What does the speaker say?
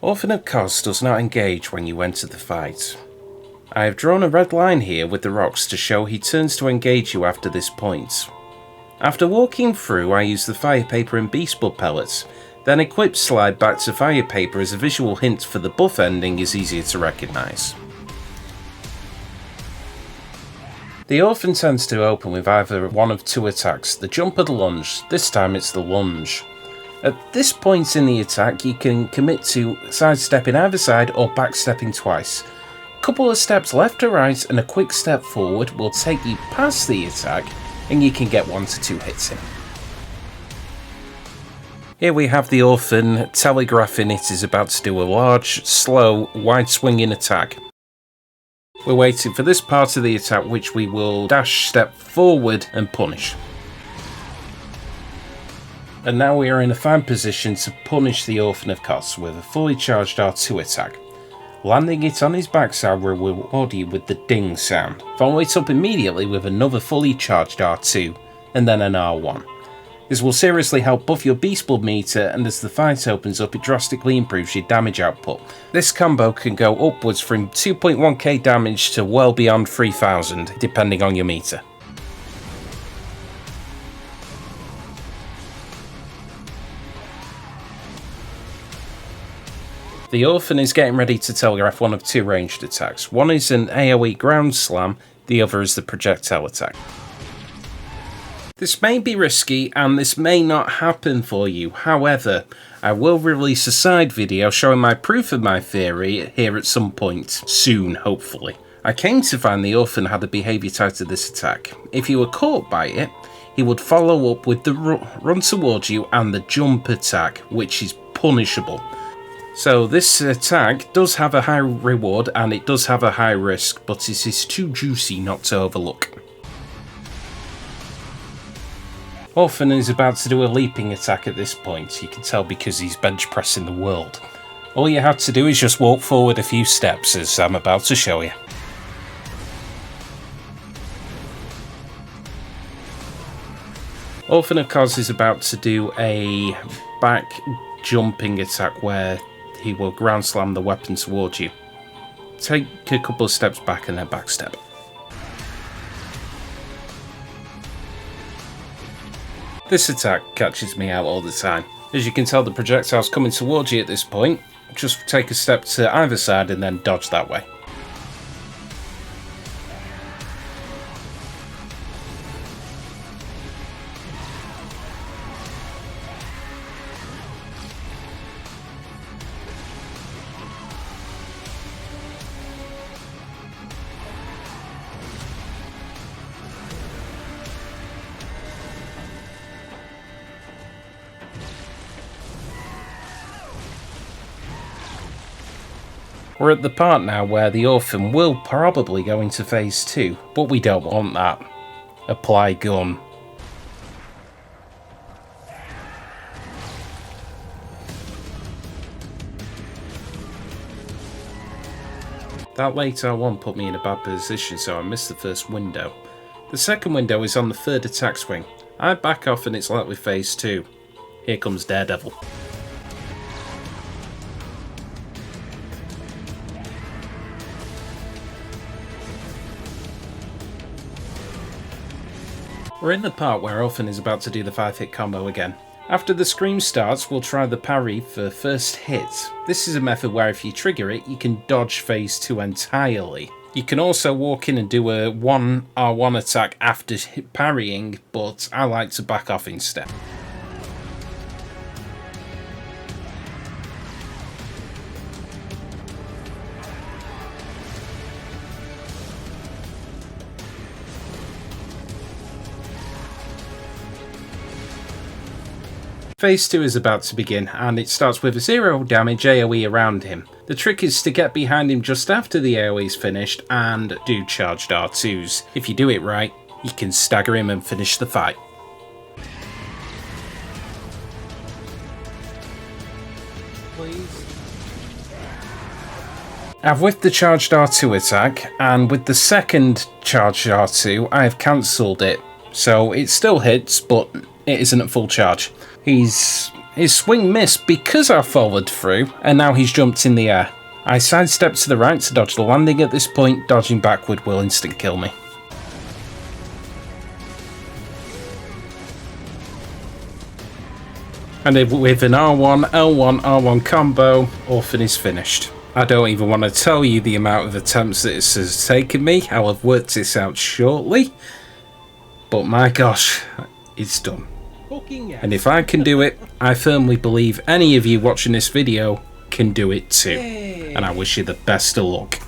Orphan of Kos does not engage when you enter the fight. I have drawn a red line here with the rocks to show he turns to engage you after this point. After walking through, I use the fire paper and beast blood pellets, then equip slide back to fire paper as a visual hint for the buff ending is easier to recognise. The Orphan tends to open with either one of two attacks, the jump or the lunge. This time it's the lunge. At this point in the attack you can commit to sidestepping either side or backstepping twice. A couple of steps left or right and a quick step forward will take you past the attack and you can get 1 to 2 hits in. Here we have the Orphan telegraphing it is about to do a large, slow, wide swinging attack. We're waiting for this part of the attack which we will dash step forward and punish. And now we are in a fine position to punish the Orphan of Kos with a fully charged R2 attack. Landing it on his backside will reward you with the ding sound. Follow it up immediately with another fully charged R2 and then an R1. This will seriously help buff your beast blood meter, and as the fight opens up it drastically improves your damage output. This combo can go upwards from 2.1k damage to well beyond 3000 depending on your meter. The Orphan is getting ready to telegraph one of two ranged attacks. One is an AoE ground slam, the other is the projectile attack. This may be risky and this may not happen for you, however, I will release a side video showing my proof of my theory here at some point, soon hopefully. I came to find the Orphan had a behaviour tied to this attack. If you were caught by it, he would follow up with the run towards you and the jump attack, which is punishable. So this attack does have a high reward and it does have a high risk, but it is too juicy not to overlook. Orphan is about to do a leaping attack at this point, you can tell because he's bench pressing the world. All you have to do is just walk forward a few steps as I'm about to show you. Orphan of Kos is about to do a back jumping attack where he will ground slam the weapon towards you. Take a couple of steps back and then backstep. This attack catches me out all the time. As you can tell, the projectile's coming towards you at this point. Just take a step to either side and then dodge that way. We're at the part now where the Orphan will probably go into phase 2, but we don't want that. Apply gun. That late R1 put me in a bad position, so I missed the first window. The second window is on the third attack swing. I back off and it's likely phase 2. Here comes Daredevil. We're in the part where Orphan is about to do the 5-hit combo again. After the scream starts, we'll try the parry for first hit. This is a method where if you trigger it, you can dodge phase 2 entirely. You can also walk in and do a 1 R1 attack after parrying, but I like to back off instead. Phase 2 is about to begin, and it starts with a 0 damage AoE around him. The trick is to get behind him just after the AoE is finished and do charged R2s. If you do it right, you can stagger him and finish the fight. Please. I've whiffed the charged R2 attack, and with the second charged R2, I have cancelled it. So it still hits, but it isn't at full charge. He's His swing missed because I followed through, and now he's jumped in the air. I sidestepped to the right to dodge the landing at this point. Dodging backward will instant kill me. And with an R1, L1, R1 combo, Orphan is finished. I don't even want to tell you the amount of attempts that this has taken me. I'll have worked this out shortly. But my gosh, it's done. And if I can do it, I firmly believe any of you watching this video can do it too. And I wish you the best of luck.